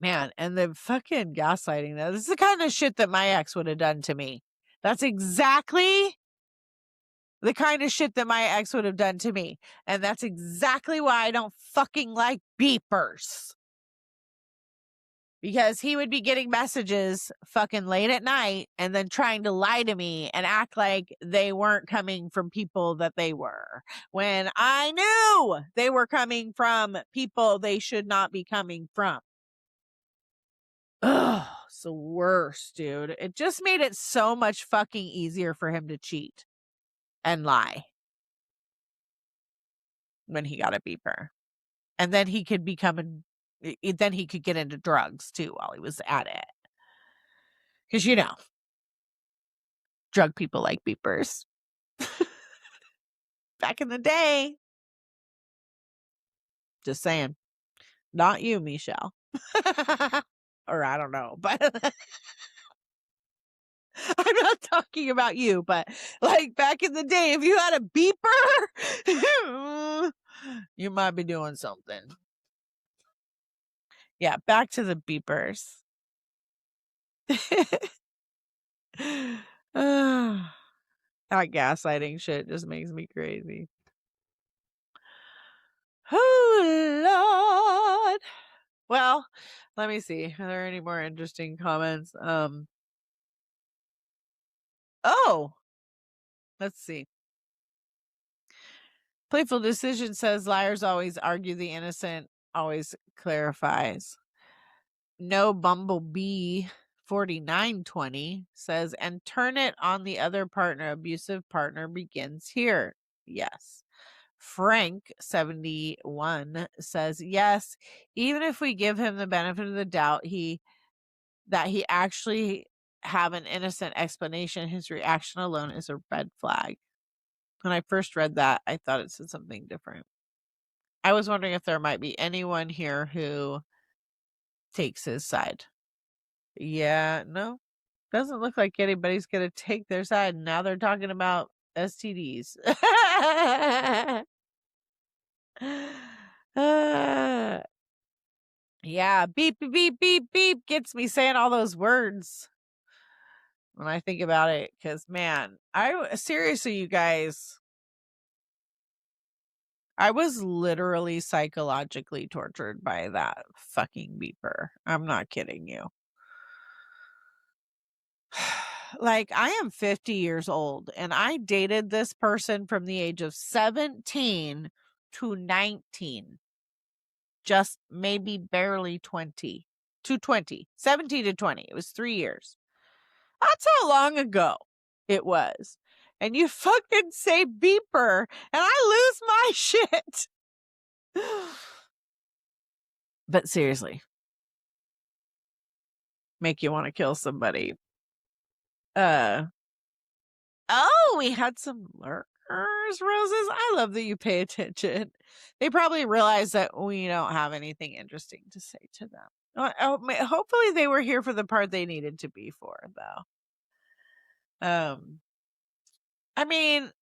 Man, and the fucking gaslighting, though. This is the kind of shit that my ex would have done to me. That's exactly the kind of shit that my ex would have done to me. And that's exactly why I don't fucking like beepers. Because he would be getting messages fucking late at night and then trying to lie to me and act like they weren't coming from people that they were. When I knew they were coming from people they should not be coming from. Ugh, it's the worst, dude. It just made it so much fucking easier for him to cheat and lie when he got a beeper. And then he could then he could get into drugs too while he was at it. Because, you know, drug people like beepers. Back in the day. Just saying. Not you, Michelle. Or I don't know, but I'm not talking about you, but like back in the day, if you had a beeper, you might be doing something. Yeah, back to the beepers. That gaslighting shit just makes me crazy. Oh, Lord. Well, let me see. Are there any more interesting comments? Oh, let's see. Playful Decision says liars always argue the innocent, always clarifies. No Bumblebee 4920 says, and turn it on the other partner. Abusive partner begins here. Yes. Frank 71 says, yes, even if we give him the benefit of the doubt, that he actually have an innocent explanation, his reaction alone is a red flag. When I first read that, I thought it said something different. I was wondering if there might be anyone here who takes his side. Yeah, no, doesn't look like anybody's going to take their side. Now they're talking about STDs. Yeah, beep, beep, beep, beep, beep gets me saying all those words when I think about it. Because, man, seriously, you guys, I was literally psychologically tortured by that fucking beeper. I'm not kidding you. Like, I am 50 years old and I dated this person from the age of 17 to 19. Just maybe barely 20 to 20, 17 to 20. It was 3 years. That's how long ago it was. And you fucking say beeper and I lose my shit. But seriously, make you want to kill somebody. Oh, we had some lurkers, Roses. I love that you pay attention. They probably realize that we don't have anything interesting to say to them. Hopefully they were here for the part they needed to be for, though. I mean,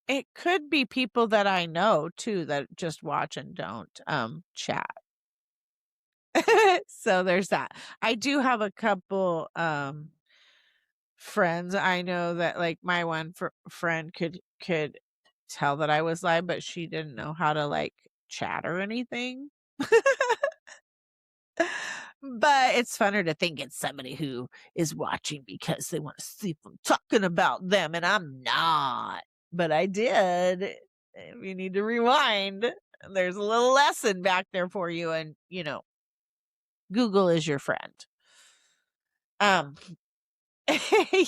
it could be people that I know too that just watch and don't chat. So there's that. I do have a couple friends I know that, like, my one friend could tell that I was lying, but she didn't know how to like chat or anything. But it's funner to think it's somebody who is watching because they want to see if I'm talking about them, and I'm not. But I did. If you need to rewind, there's a little lesson back there for you, and you know, Google is your friend.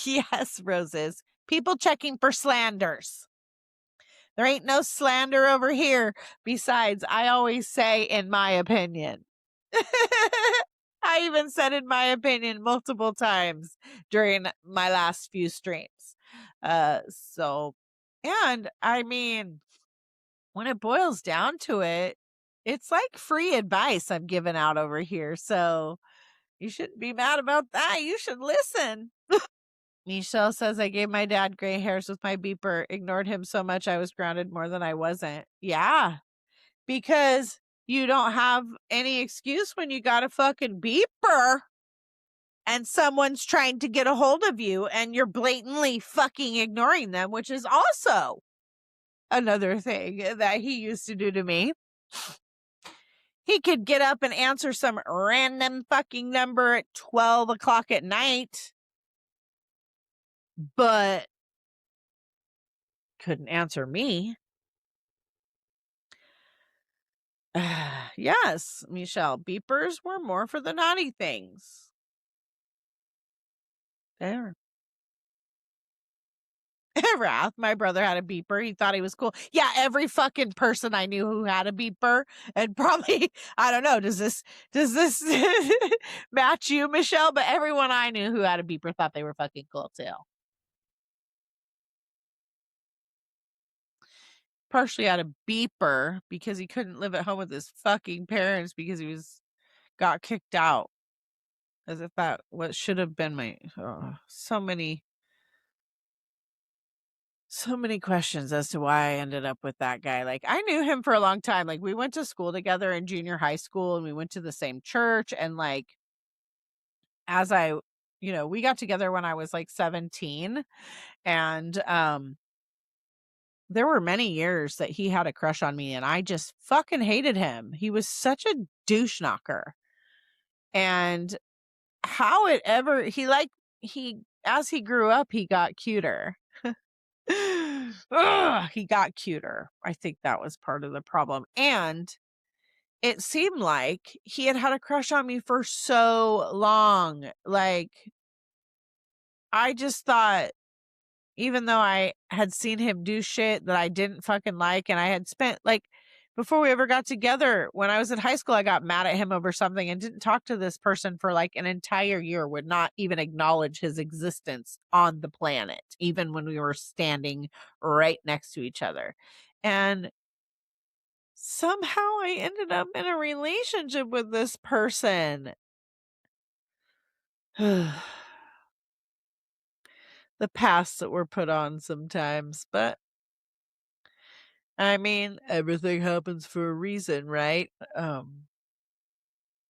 Yes, Roses. People checking for slanders. There ain't no slander over here. Besides, I always say in my opinion. I even said in my opinion multiple times during my last few streams. So, and I mean, when it boils down to it, it's like free advice I'm giving out over here. So you shouldn't be mad about that. You should listen. Michelle says, I gave my dad gray hairs with my beeper, ignored him so much I was grounded more than I wasn't. Yeah, because You don't have any excuse when you got a fucking beeper and someone's trying to get a hold of you and you're blatantly fucking ignoring them, which is also another thing that he used to do to me. He could get up and answer some random fucking number at 12 o'clock at night, but couldn't answer me. Yes, Michelle, beepers were more for the naughty things. There. Wrath, my brother had a beeper. He thought he was cool. Yeah, every fucking person I knew who had a beeper, and probably, I don't know, does this match you, Michelle? But everyone I knew who had a beeper thought they were fucking cool too. Partially had a beeper because he couldn't live at home with his fucking parents because he got kicked out. As if that what should have been my so many questions as to why I ended up with that guy. Like, I knew him for a long time. Like, we went to school together in junior high school and we went to the same church. And like, as we got together when I was like 17, and there were many years that he had a crush on me and I just fucking hated him. He was such a douche knocker. And as he grew up, he got cuter. He got cuter. I think that was part of the problem. And it seemed like he had a crush on me for so long. Like, I just thought, even though I had seen him do shit that I didn't fucking like, and I had spent, like, before we ever got together, when I was in high school, I got mad at him over something and didn't talk to this person for like an entire year, would not even acknowledge his existence on the planet, even when we were standing right next to each other. And somehow I ended up in a relationship with this person. The pasts that were put on sometimes, but I mean, everything happens for a reason, right?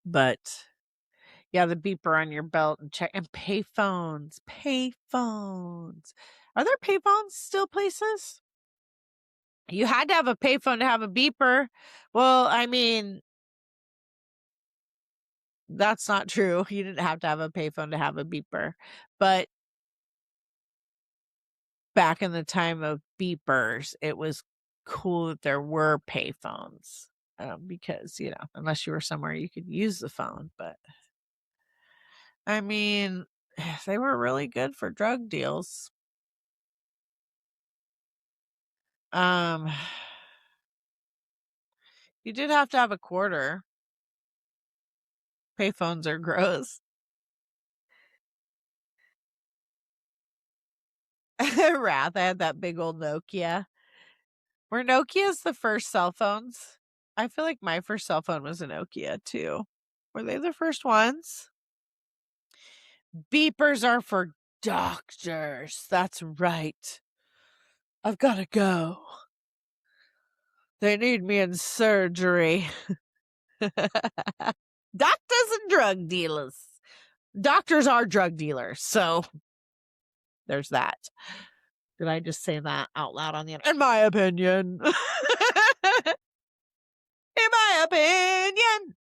But yeah, the beeper on your belt and payphones. Are there payphones still places? You had to have a payphone to have a beeper. Well, I mean, that's not true. You didn't have to have a payphone to have a beeper. But back in the time of beepers, it was cool that there were payphones. Because, unless you were somewhere you could use the phone. But I mean, they were really good for drug deals. You did have to have a quarter. Payphones are gross. Wrath, I had that big old Nokia. Were Nokias the first cell phones? I feel like my first cell phone was a Nokia too. Were they the first ones? Beepers are for doctors. That's right. I've got to go. They need me in surgery. Doctors and drug dealers. Doctors are drug dealers, so there's that. Did I just say that out loud on the internet? In my opinion. In my opinion.